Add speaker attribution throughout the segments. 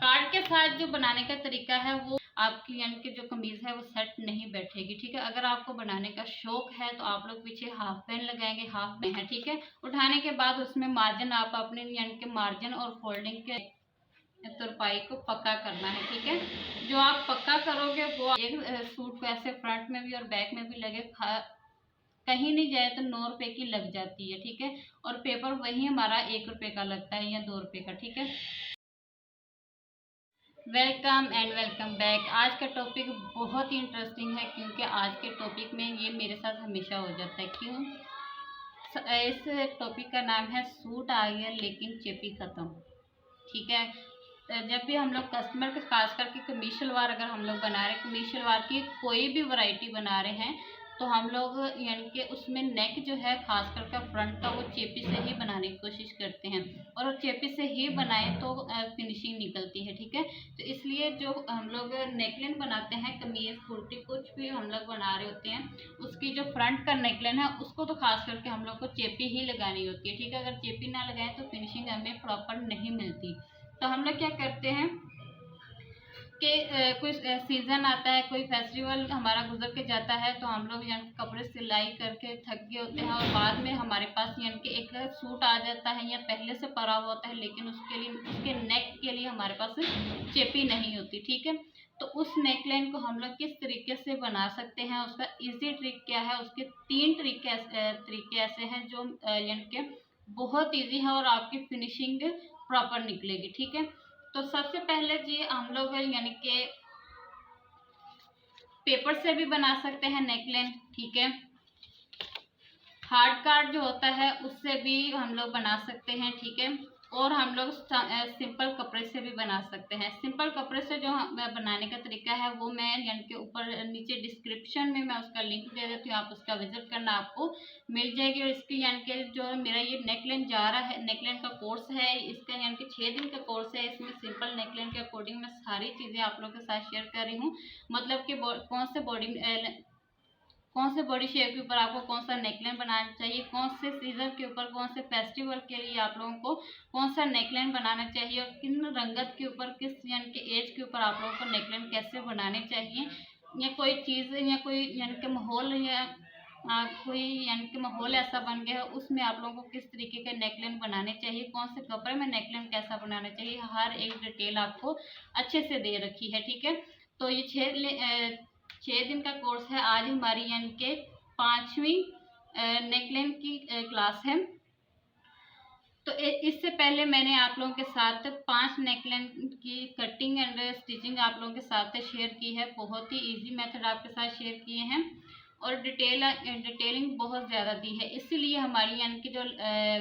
Speaker 1: Card के साथ जो बनाने का तरीका है वो आपकी यानी कि जो कमीज है वो सेट नहीं बैठेगी। ठीक है, अगर आपको बनाने का शौक है तो आप लोग पीछे हाफ पैन लगाएंगे, हाफ में है। ठीक है, उठाने के बाद उसमें मार्जिन आप अपने यानी कि मार्जिन और फोल्डिंग के तुरपाई को पक्का करना है। ठीक है, जो आप पक्का करोगे वो एक सूट को ऐसे फ्रंट में भी और बैक में भी लगे कहीं नहीं जाए तो 9 रुपए की लग जाती है। ठीक है, और पेपर वही हमारा 1 रुपए का लगता है या 2 रुपए का। ठीक है, वेलकम एंड वेलकम बैक। आज का टॉपिक बहुत ही इंटरेस्टिंग है क्योंकि आज के टॉपिक में ये मेरे साथ हमेशा हो जाता है। क्यों? इस टॉपिक का नाम है सूट आ गया लेकिन चेपी ख़त्म। ठीक है, जब भी हम लोग कस्टमर के खास करके कमीज शलवार अगर हम लोग बना रहे हैं, कमीज शलवार की कोई भी वैरायटी बना रहे हैं तो हम लोग यानी कि उसमें नेक जो है खास करके फ्रंट का वो चेपी से ही बनाने की कोशिश करते हैं और वो चेपी से ही बनाएं तो फिनिशिंग निकलती है। ठीक है, तो इसलिए जो हम लोग नेकलाइन बनाते हैं कमीज कुर्ती कुछ भी हम लोग बना रहे होते हैं उसकी जो फ्रंट का नेकलाइन है उसको तो खास करके हम लोग को चेपी ही लगानी होती है। ठीक है, अगर चेपी ना लगाएं तो फिनिशिंग हमें प्रॉपर नहीं मिलती। तो हम लोग क्या करते हैं कि कोई सीज़न आता है, कोई फेस्टिवल हमारा गुजर के जाता है तो हम लोग यानी कपड़े सिलाई करके थक गए होते हैं और बाद में हमारे पास यानी कि एक सूट आ जाता है या पहले से पड़ा हुआ होता है लेकिन उसके लिए उसके नेक के लिए हमारे पास चेपी नहीं होती। ठीक है, तो उस नेकलाइन को हम लोग किस तरीके से बना सकते हैं, उसका इजी ट्रिक क्या है, उसके 3 तरीके ऐसे हैं जो यानी कि बहुत ईजी है और आपकी फिनिशिंग प्रॉपर निकलेगी। ठीक है, तो सबसे पहले जी हम लोग यानी कि पेपर से भी बना सकते हैं नेकलाइन। ठीक है, हार्ड कार्ड जो होता है उससे भी हम लोग बना सकते हैं। ठीक है, और हम लोग सिंपल कपड़े से भी बना सकते हैं। सिंपल कपड़े से जो बनाने का तरीका है वो मैं यानी कि ऊपर नीचे डिस्क्रिप्शन में मैं उसका लिंक दे देती हूँ, आप उसका विजिट करना, आपको मिल जाएगी। और इसकी यानी कि जो मेरा ये नेकलाइन जा रहा है, नेकलाइन का कोर्स है, इसका यानी कि 6 दिन का कोर्स है। इसमें सिंपल नेकलाइन के अकॉर्डिंग मैं सारी चीज़ें आप लोगों के साथ शेयर कर रही हूँ। मतलब कि कौन से बॉडी शेप के ऊपर आपको कौन सा नेकलाइन बनाना चाहिए, कौन से सीजन के ऊपर, कौन से फेस्टिवल के लिए आप लोगों को कौन सा नेकलाइन बनाना चाहिए और किन रंगत के ऊपर किस यानी कि एज के ऊपर आप लोगों को नेकलाइन कैसे बनाने चाहिए, या कोई चीज़ या कोई यानी कि माहौल या कोई यानी कि माहौल ऐसा बन गया है उसमें आप लोगों को किस तरीके के नेकलाइन बनाने चाहिए, कौन से कपड़े में नेकलाइन कैसा बनाना चाहिए, हर एक डिटेल आपको अच्छे से दे रखी है। ठीक है, तो ये 6 दिन का कोर्स है। आज हमारी यानी कि 5वीं नेकलाइन की क्लास है। तो इससे पहले मैंने आप लोगों के साथ 5 नेकलाइन की कटिंग एंड स्टिचिंग आप लोगों के साथ शेयर की है। बहुत ही इजी मेथड आपके साथ शेयर किए हैं और डिटेलिंग बहुत ज़्यादा दी है, इसीलिए हमारी यानी कि जो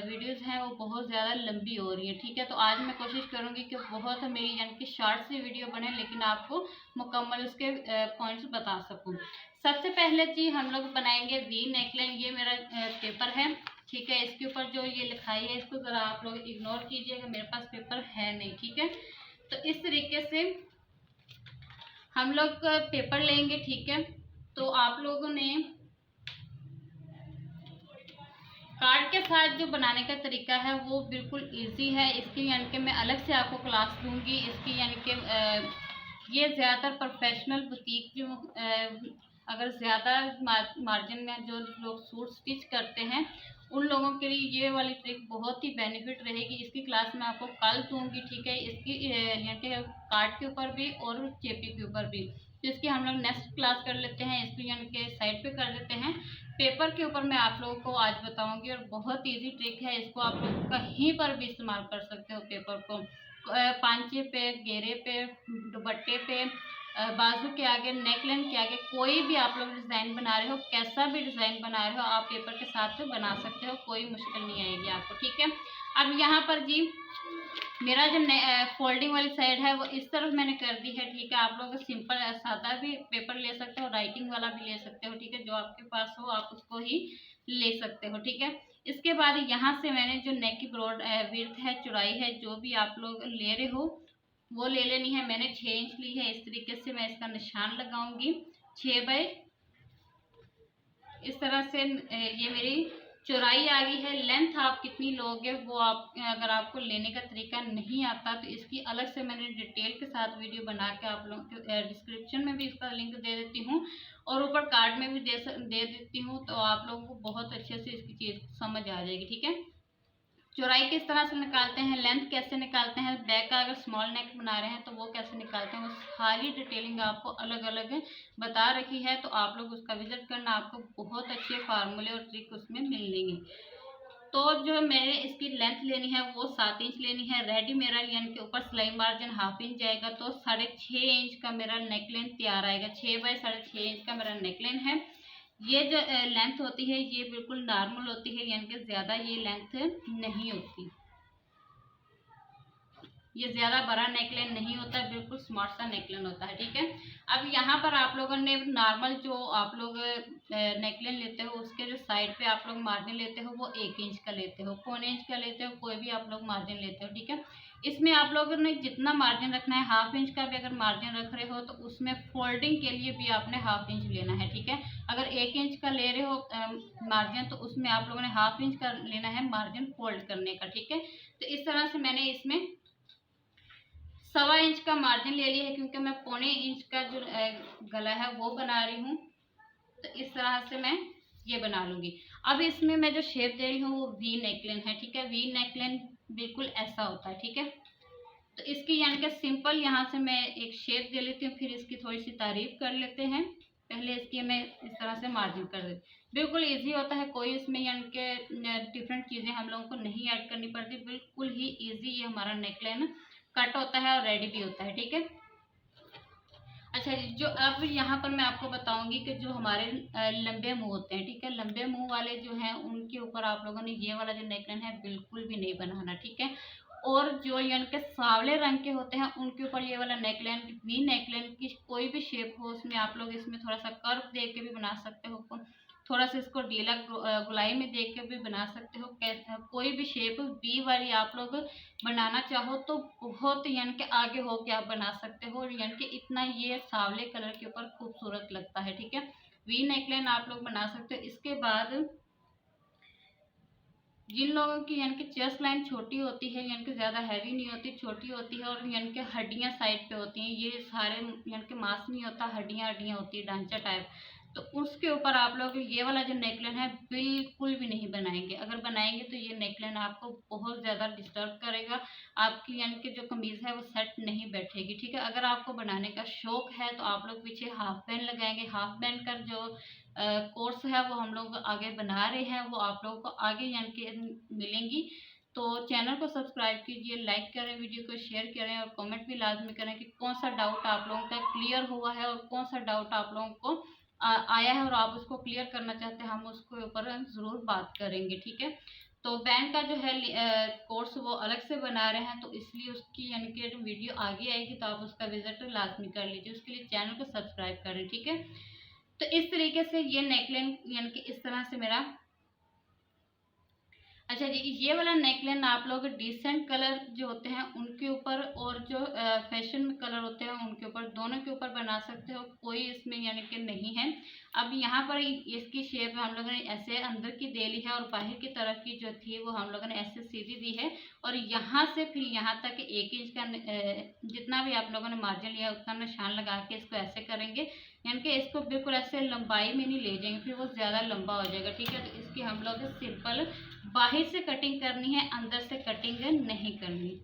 Speaker 1: वीडियोस हैं वो बहुत ज़्यादा लंबी हो रही है। ठीक है, तो आज मैं कोशिश करूँगी कि बहुत मेरी यानी कि शॉर्ट सी वीडियो बने लेकिन आपको मुकम्मल उसके पॉइंट्स बता सकूँ। सबसे पहले जी हम लोग बनाएंगे वी नेकलाइन। ये मेरा पेपर है। ठीक है, इसके ऊपर जो ये लिखाई है इसको ज़रा आप लोग इग्नोर कीजिएगा, मेरे पास पेपर है नहीं। ठीक है, तो इस तरीके से हम लोग पेपर लेंगे। ठीक है, तो आप लोगों ने कार्ड के साथ जो बनाने का तरीका है वो बिल्कुल इजी है। इसकी यानी कि मैं अलग से आपको क्लास दूंगी। इसकी यानी कि ये ज़्यादातर प्रोफेशनल बुटीक जो अगर ज़्यादा मार्जिन में जो लोग सूट स्टिच करते हैं उन लोगों के लिए ये वाली ट्रिक बहुत ही बेनिफिट रहेगी। इसकी क्लास मैं आपको कल दूंगी। ठीक है, इसकी यानी कि कार्ड के ऊपर भी और चेपी के ऊपर भी। तो इसकी हम लोग नेक्स्ट क्लास कर लेते हैं, इसको यानी कि साइड पे कर देते हैं। पेपर के ऊपर मैं आप लोगों को आज बताऊंगी और बहुत इजी ट्रिक है, इसको आप लोग कहीं पर भी इस्तेमाल कर सकते हो। पेपर को पांचे पे, घेरे पे, दुपट्टे पे, बाजू के आगे, नेकलाइन के आगे, कोई भी आप लोग डिज़ाइन बना रहे हो, कैसा भी डिज़ाइन बना रहे हो आप पेपर के साथ बना सकते हो, कोई मुश्किल नहीं आएगी आपको। ठीक है, अब यहाँ पर जी मेरा जो फोल्डिंग वाली साइड है वो इस तरफ मैंने कर दी है। ठीक है, आप लोग सिंपल सादा भी पेपर ले सकते हो, राइटिंग वाला भी ले सकते हो। ठीक है, जो आपके पास हो आप उसको ही ले सकते हो। ठीक है, इसके बाद यहाँ से मैंने जो नेक की ब्रॉड विड्थ है, चौड़ाई है, जो भी आप लोग ले रहे हो वो ले लेनी है। मैंने 6 इंच ली है। इस तरीके से मैं इसका निशान लगाऊंगी 6 बाई, इस तरह से ये मेरी चौड़ाई आ गई है। लेंथ आप कितनी लोगे वो आप, अगर आपको लेने का तरीका नहीं आता तो इसकी अलग से मैंने डिटेल के साथ वीडियो बना के आप लोगों के डिस्क्रिप्शन में भी इसका लिंक दे देती हूँ और ऊपर कार्ड में भी दे देती हूँ, तो आप लोगों को बहुत अच्छे से इसकी चीज़ समझ आ जाएगी। ठीक है, चौड़ाई किस तरह से निकालते हैं, लेंथ कैसे निकालते हैं, बैक का अगर स्मॉल नेक बना रहे हैं तो वो कैसे निकालते हैं, वो सारी डिटेलिंग आपको अलग अलग बता रखी है। तो आप लोग उसका विजिट करना, आपको बहुत अच्छे फार्मूले और ट्रिक उसमें मिलेंगे। तो जो मैंने इसकी लेंथ लेनी है वो 7 इंच लेनी है। रेडी मेरा यानी कि ऊपर सिलाई मार्जिन 1/2 इंच जाएगा, तो 6.5 इंच का मेरा नेकलाइन तैयार आएगा। 6 बाय 6.5 इंच का मेरा नेकलाइन है। ये जो लेंथ होती है ये बिल्कुल नॉर्मल होती है, यानी कि ज़्यादा ये लेंथ नहीं होती, ये ज़्यादा बड़ा नेकलाइन नहीं होता, बिल्कुल स्मार्ट सा नेकलाइन होता है। ठीक है, अब यहाँ पर आप लोगों ने नॉर्मल जो आप लोग नेकलाइन लेते हो उसके जो साइड पे आप लोग मार्जिन लेते हो वो 1 इंच का लेते हो, 1/4 इंच का लेते हो, कोई भी आप लोग मार्जिन लेते हो। ठीक है, इसमें आप लोगों ने जितना मार्जिन रखना है, 1/2 इंच का भी अगर मार्जिन रख रहे हो तो उसमें फोल्डिंग के लिए भी आपने 1/2 इंच लेना है। ठीक है, अगर 1 इंच का ले रहे हो मार्जिन तो उसमें आप लोगों ने 1/2 इंच का लेना है मार्जिन फोल्ड करने का। ठीक है, तो इस तरह से मैंने इसमें 1.25 इंच का मार्जिन ले लिया है, क्योंकि मैं 1/4 इंच का जो गला है वो बना रही हूँ, तो इस तरह से मैं ये बना लूँगी। अब इसमें मैं जो शेप दे रही हूँ वो वी नेकलाइन है। ठीक है, वी नेकलाइन बिल्कुल ऐसा होता है। ठीक है, तो इसकी यानी कि सिंपल यहाँ से मैं एक शेप दे लेती हूँ, फिर इसकी थोड़ी सी तारीफ कर लेते हैं। पहले इसकी मैं इस तरह से मार्जिन कर देती, बिल्कुल इजी होता है, कोई इसमें यानी कि डिफरेंट चीज़ें हम लोगों को नहीं ऐड करनी पड़ती, बिल्कुल ही इजी ये हमारा नेकलाइन कट होता है और रेडी भी होता है। ठीक है, अच्छा जी, जो अब यहाँ पर मैं आपको बताऊंगी कि जो हमारे लंबे मुंह होते हैं, ठीक है, लंबे मुंह वाले जो हैं उनके ऊपर आप लोगों ने ये वाला जो नेकलाइन है बिल्कुल भी नहीं बनाना। ठीक है, और जो यानी कि सांवले रंग के होते हैं उनके ऊपर ये वाला नेकलाइन, वी नेकलाइन की कोई भी शेप हो उसमें आप लोग इसमें थोड़ा सा कर्व दे के भी बना सकते हो, थोड़ा सा इसको ढीला गुलाई में देख के भी बना सकते हो। कोई भी शेप वी वाली आप लोग बनाना चाहो तो बहुत यानी कि आगे हो के आप बना सकते हो, यानी कि इतना ये सांवले कलर के ऊपर खूबसूरत लगता है। ठीक है, वी नेकलाइन आप लोग बना सकते हो। इसके बाद जिन लोगों की यानी कि चेस्ट लाइन छोटी होती है, यानी कि ज़्यादा हैवी नहीं होती, छोटी होती है और यानी कि हड्डियाँ साइड पे होती हैं, ये सारे यानी कि मांस नहीं होता, हड्डियाँ हड्डियाँ होती है, ढांचा टाइप, तो उसके ऊपर आप लोग ये वाला जो नेकलाइन है बिल्कुल भी नहीं बनाएंगे। अगर बनाएंगे तो ये नेकलाइन आपको बहुत ज़्यादा डिस्टर्ब करेगा, आपकी यानी कि जो कमीज़ है वो सेट नहीं बैठेगी। ठीक है, अगर आपको बनाने का शौक है तो आप लोग पीछे हाफ बैंड लगाएंगे। हाफ बैंड का जो कोर्स है वो हम लोग आगे बना रहे हैं, वो आप लोगों को आगे यानी कि मिलेंगी। तो चैनल को सब्सक्राइब कीजिए, लाइक करें, वीडियो को शेयर करें और कमेंट भी लाजमी करें कि कौन सा डाउट आप लोगों का क्लियर हुआ है और कौन सा डाउट आप लोगों को आया है और आप उसको क्लियर करना चाहते हैं, हम उसके ऊपर ज़रूर बात करेंगे। ठीक है, तो बैंड का जो है कोर्स वो अलग से बना रहे हैं, तो इसलिए उसकी यानी कि वीडियो आगे आएगी, तो आप उसका विजिट लाजमी कर लीजिए, उसके लिए चैनल को सब्सक्राइब करें। ठीक है, तो इस तरीके से ये नेकलाइन यानी कि इस तरह से मेरा, अच्छा जी, ये वाला नेकलाइन आप लोग डिसेंट कलर जो होते हैं उनके ऊपर और जो फैशन में कलर होते हैं उनके ऊपर, दोनों के ऊपर बना सकते हो, कोई इसमें यानी कि नहीं है। अब यहाँ पर इसकी शेप हम लोगों ने ऐसे अंदर की दे ली है और बाहर की तरफ की जो थी वो हम लोगों ने ऐसे सीधी दी है, और यहाँ से फिर यहाँ तक 1 इंच का जितना भी आप लोगों ने मार्जिन लिया उतना निशान लगा के इसको ऐसे करेंगे, यानी कि इसको बिल्कुल ऐसे लंबाई में नहीं ले जाएंगे, फिर वो ज़्यादा लंबा हो जाएगा। ठीक है, तो इसकी हम लोग सिंपल बाहर से कटिंग करनी है, अंदर से कटिंग नहीं करनी।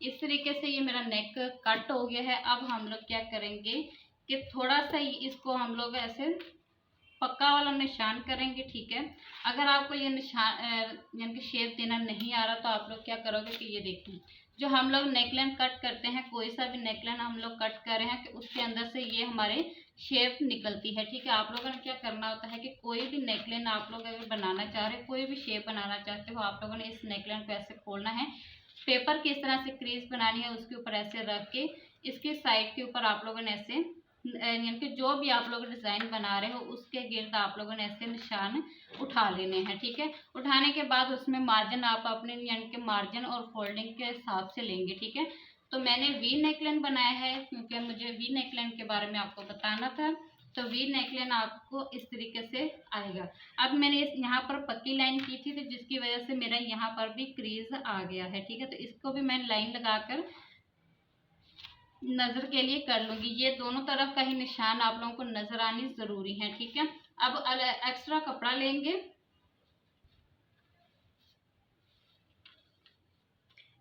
Speaker 1: इस तरीके से ये मेरा नेक कट हो गया है। अब हम लोग क्या करेंगे कि थोड़ा सा इसको हम लोग ऐसे पक्का वाला निशान करेंगे। ठीक है, अगर आपको ये निशान यानी कि शेप देना नहीं आ रहा तो आप लोग क्या करोगे कि ये देखिए, जो हम लोग नेकलाइन कट करते हैं, कोई सा भी नेकलाइन हम लोग कट कर रहे हैं कि उसके अंदर से ये हमारे शेप निकलती है। ठीक है, आप लोगों ने क्या करना होता है कि कोई भी नेकलाइन आप लोग अगर बनाना चाह रहे हो, कोई भी शेप बनाना चाहते हो, आप लोगों ने इस नेकलाइन को ऐसे खोलना है, पेपर की इस तरह से क्रीज बनानी है, उसके ऊपर ऐसे रख के इसके साइड के ऊपर आप लोगों ने ऐसे यानी कि जो भी आप लोग डिज़ाइन बना रहे हो उसके गिर्द आप लोगों ने ऐसे निशान उठा लेने हैं। ठीक है, उठाने के बाद उसमें मार्जिन आप अपने यानी कि मार्जिन और फोल्डिंग के हिसाब से लेंगे। ठीक है, तो मैंने वी नेकलाइन बनाया है क्योंकि मुझे वी नेकलाइन के बारे में आपको बताना था, तो वी नेकलाइन आपको इस तरीके से आएगा। अब मैंने इस यहाँ पर पक्की लाइन की थी, तो जिसकी वजह से मेरा यहाँ पर भी क्रीज आ गया है, ठीक है। तो इसको भी मैं लाइन लगाकर नजर के लिए कर लूंगी। ये दोनों तरफ का ही निशान आप लोगों को नजर आनी जरूरी है, ठीक है। अब एक्स्ट्रा कपड़ा लेंगे,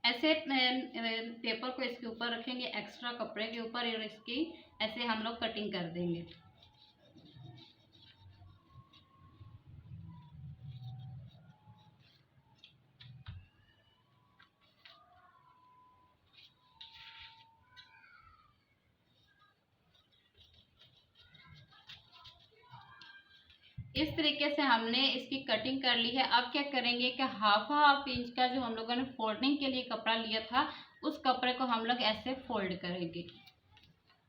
Speaker 1: ऐसे पेपर को इसके ऊपर रखेंगे, एक्स्ट्रा कपड़े के ऊपर, और इसकी ऐसे हम लोग कटिंग कर देंगे। इस तरीके से हमने इसकी कटिंग कर ली है। अब क्या करेंगे कि हाफ इंच का जो हम लोगों ने फोल्डिंग के लिए कपड़ा लिया था, उस कपड़े को हम लोग ऐसे फोल्ड करेंगे,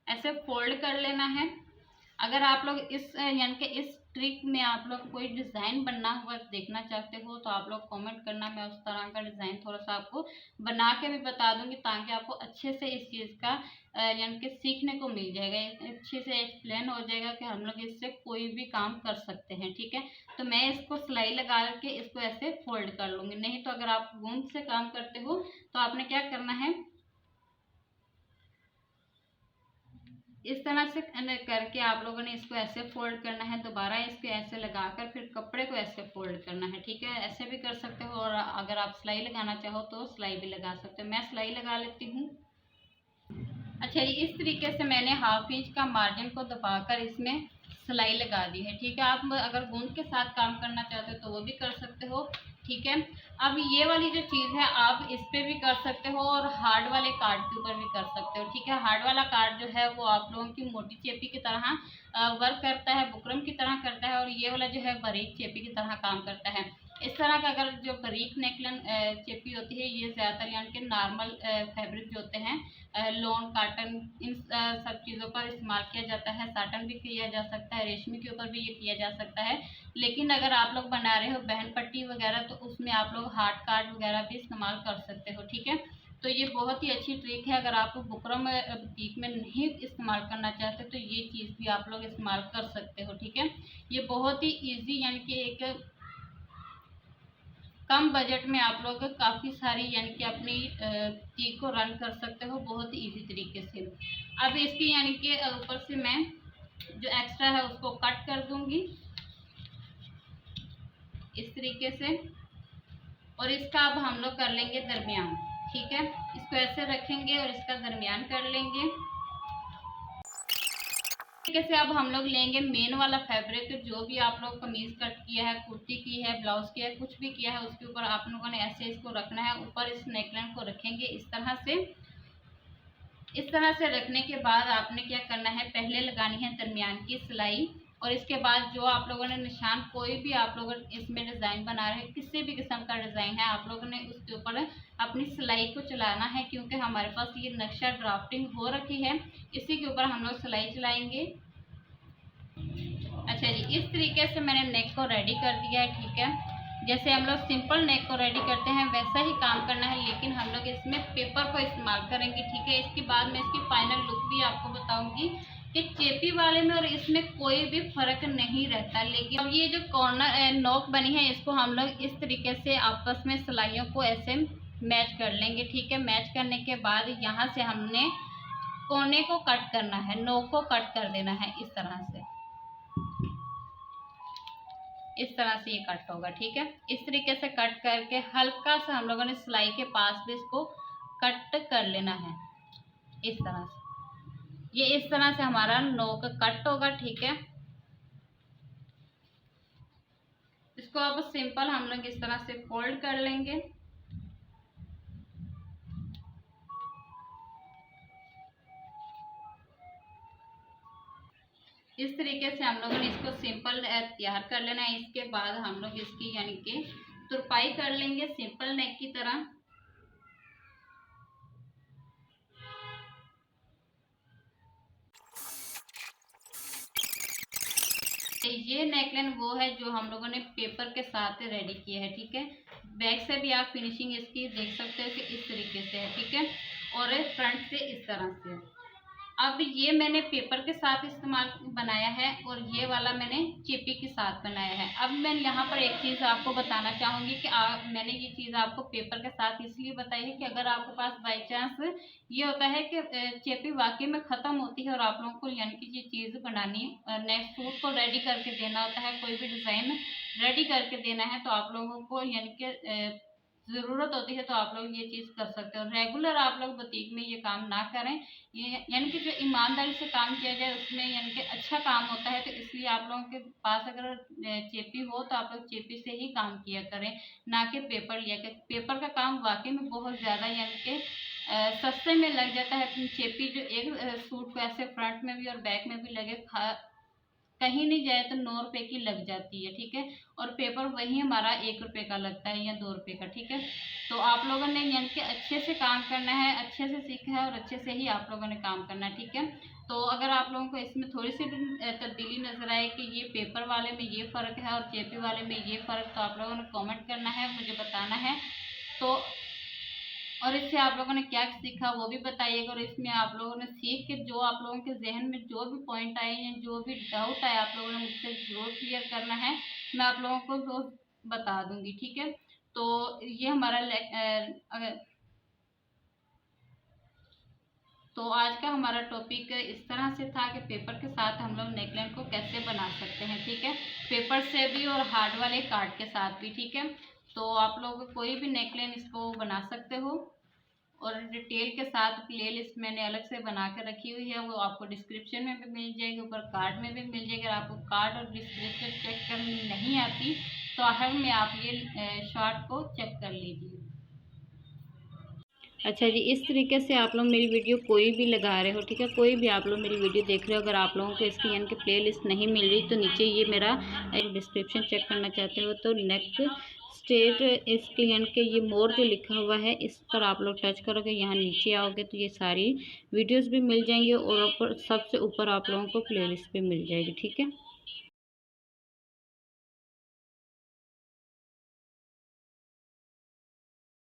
Speaker 1: ऐसे फोल्ड कर लेना है। अगर आप लोग इस यानी कि इस ट्रिक में आप लोग कोई डिज़ाइन बनना हुआ देखना चाहते हो तो आप लोग कमेंट करना, मैं उस तरह का डिज़ाइन थोड़ा सा आपको बना के भी बता दूंगी, ताकि आपको अच्छे से इस चीज़ का यानी कि सीखने को मिल जाएगा, अच्छे से एक्सप्लेन हो जाएगा कि हम लोग इससे कोई भी काम कर सकते हैं, ठीक है। तो मैं इसको सिलाई लगा के इसको ऐसे फोल्ड कर लूँगी। नहीं तो अगर आप गूंद से काम करते हो तो आपने क्या करना है, इस तरह से करके आप लोगों ने इसको ऐसे फोल्ड करना है, दोबारा इसको ऐसे लगाकर फिर कपड़े को ऐसे फोल्ड करना है, ठीक है। ऐसे भी कर सकते हो, और अगर आप सिलाई लगाना चाहो तो सिलाई भी लगा सकते हो। मैं सिलाई लगा लेती हूँ। अच्छा जी, इस तरीके से मैंने हाफ इंच का मार्जिन को दबाकर इसमें सिलाई लगा दी है, ठीक है। आप अगर गूंद के साथ काम करना चाहते हो तो वो भी कर सकते हो, ठीक है। अब ये वाली जो चीज़ है आप इस पे भी कर सकते हो और हार्ड वाले कार्ड के ऊपर भी कर सकते हो, ठीक है। हार्ड वाला कार्ड जो है वो आप लोगों की मोटी चेपी की तरह वर्क करता है, बुकरम की तरह करता है, और ये वाला जो है बारीक चेपी की तरह काम करता है। इस तरह का अगर जो बारीक नेकलाइन चेपी होती है, ये ज़्यादातर यानी कि नॉर्मल फैब्रिक जो होते हैं, लॉन, कॉटन, इन सब चीज़ों पर इस्तेमाल किया जाता है। साटन भी किया जा सकता है, रेशमी के ऊपर भी ये किया जा सकता है। लेकिन अगर आप लोग बना रहे हो बहन पट्टी वगैरह, तो उसमें आप लोग हार्ड कार्ड वगैरह भी इस्तेमाल कर सकते हो, ठीक है। तो ये बहुत ही अच्छी ट्रिक है। अगर आप बुकरम बुटीक में नहीं इस्तेमाल करना चाहते तो ये चीज़ भी आप लोग इस्तेमाल कर सकते हो, ठीक है। ये बहुत ही ईजी यानी कि एक कम बजट में आप लोग काफ़ी सारी यानी कि अपनी चीज़ को रन कर सकते हो बहुत ही ईजी तरीके से। अब इसकी यानी कि ऊपर से मैं जो एक्स्ट्रा है उसको कट कर दूंगी इस तरीके से, और इसका अब हम लोग कर लेंगे दरमियान, ठीक है। इसको ऐसे रखेंगे और इसका दरमियान कर लेंगे। तरीके से अब हम लोग लेंगे मेन वाला फैब्रिक, जो भी आप लोग कमीज कट किया है, कुर्ती की है, ब्लाउज किया है, कुछ भी किया है, उसके ऊपर आप लोगों ने ऐसे इसको रखना है। ऊपर इस नेकलाइन को रखेंगे इस तरह से। इस तरह से रखने के बाद आपने क्या करना है, पहले लगानी है दरमियान की सिलाई, और इसके बाद जो आप लोगों ने निशान, कोई भी आप लोग इसमें डिज़ाइन बना रहे हैं, किसी भी किस्म का डिज़ाइन है, आप लोगों ने उसके ऊपर अपनी सिलाई को चलाना है, क्योंकि हमारे पास ये नक्शा ड्राफ्टिंग हो रखी है, इसी के ऊपर हम लोग सिलाई चलाएंगे। अच्छा जी, इस तरीके से मैंने नेक को रेडी कर दिया है, ठीक है। जैसे हम लोग सिंपल नेक को रेडी करते हैं वैसा ही काम करना है, लेकिन हम लोग इसमें पेपर को इस्तेमाल करेंगे, ठीक है। इसके बाद मैं इसकी फाइनल लुक भी आपको बताऊंगी कि चेपी वाले में और इसमें कोई भी फर्क नहीं रहता। लेकिन अब ये जो कॉर्नर नोक बनी है, इसको हम लोग इस तरीके से आपस में सिलाइयों को ऐसे मैच कर लेंगे, ठीक है। मैच करने के बाद यहाँ से हमने कोने को कट करना है, नोक को कट कर देना है इस तरह से। इस तरह से ये कट होगा, ठीक है। इस तरीके से कट करके हल्का सा हम लोगों ने सिलाई के पास भी इसको कट कर लेना है इस तरह से। ये इस तरह से हमारा नोक कट होगा, ठीक है। इसको अब सिंपल हम लोग इस तरह से फोल्ड कर लेंगे। इस तरीके से हम लोगों ने इसको सिंपल तैयार कर लेना है। इसके बाद हम लोग इसकी यानी कि तुरपाई कर लेंगे सिंपल नेक की तरह। ये नेकलाइन वो है जो हम लोगों ने पेपर के साथ रेडी किया है, ठीक है। बैक से भी आप फिनिशिंग इसकी देख सकते हो कि इस तरीके से है, ठीक है, और फ्रंट से इस तरह से। अब ये मैंने पेपर के साथ इस्तेमाल बनाया है और ये वाला मैंने चेपी के साथ बनाया है। अब मैं यहाँ पर एक चीज़ आपको बताना चाहूँगी कि मैंने ये चीज़ आपको पेपर के साथ इसलिए बताई है कि अगर आपके पास बाई चांस ये होता है कि चेपी वाकई में ख़त्म होती है और आप लोगों को यानी कि ये चीज़ बनानी नेक्स्ट सूट को रेडी करके देना होता है, कोई भी डिज़ाइन रेडी करके देना है, तो आप लोगों को यानी कि ज़रूरत होती है तो आप लोग ये चीज़ कर सकते हो। रेगुलर आप लोग बुटीक में ये काम ना करें, ये यानी कि जो ईमानदारी से काम किया जाए उसमें यानी कि अच्छा काम होता है। तो इसलिए आप लोगों के पास अगर चेपी हो तो आप लोग चेपी से ही काम किया करें, ना कि पेपर लिया करें। पेपर का काम वाकई में बहुत ज़्यादा यानी कि सस्ते में लग जाता है। चेपी जो एक सूट को ऐसे फ्रंट में भी और बैक में भी लगे कहीं नहीं जाए तो 9 रुपए की लग जाती है, ठीक है। और पेपर वही हमारा 1 रुपए का लगता है या 2 रुपए का, ठीक है। तो आप लोगों ने यानी कि अच्छे से काम करना है, अच्छे से सीखा है और अच्छे से ही आप लोगों ने काम करना है, ठीक है। तो अगर आप लोगों को इसमें थोड़ी सी भी तब्दीली नज़र आए कि ये पेपर वाले में ये फ़र्क है और चेपी वाले में ये फ़र्क, तो आप लोगों ने कमेंट करना है, मुझे बताना है। तो और इससे आप लोगों ने क्या सीखा वो भी बताइएगा। और इसमें आप लोगों ने सीख के जो आप लोगों के जहन में जो भी पॉइंट आए हैं, जो भी डाउट आए, आप लोगों ने मुझसे ज़रूर क्लियर करना है, मैं आप लोगों को वो बता दूंगी, ठीक है। तो ये हमारा तो आज का हमारा टॉपिक इस तरह से था कि पेपर के साथ हम लोग नेकलाइन को कैसे बना सकते हैं, ठीक है। पेपर से भी और हार्ड वाले कार्ड के साथ भी, ठीक है। तो आप लोग कोई भी नेकलाइन इसको बना सकते हो और डिटेल के साथ प्लेलिस्ट मैंने अलग से बना कर रखी हुई है, वो आपको डिस्क्रिप्शन में भी मिल जाएगी, ऊपर कार्ड में भी मिल जाएगी। अगर आपको कार्ड और डिस्क्रिप्शन चेक करनी नहीं आती तो आखिर में आप ये शॉर्ट को चेक कर लीजिए। अच्छा जी, इस तरीके से आप लोग मेरी वीडियो कोई भी लगा रहे हो, ठीक है, कोई भी आप लोग मेरी वीडियो देख रहे हो, अगर आप लोगों को इसकी यानी कि प्लेलिस्ट नहीं मिल रही तो नीचे ये मेरा डिस्क्रिप्शन चेक करना चाहते हो तो नेक स्टेट इसके यानी कि ये मोर जो लिखा हुआ है इस पर आप लोग टच करोगे, यहाँ नीचे आओगे तो ये सारी वीडियोज़ भी मिल जाएंगी और ऊपर सबसे ऊपर आप लोगों को प्लेलिस्ट भी मिल जाएगी, ठीक है।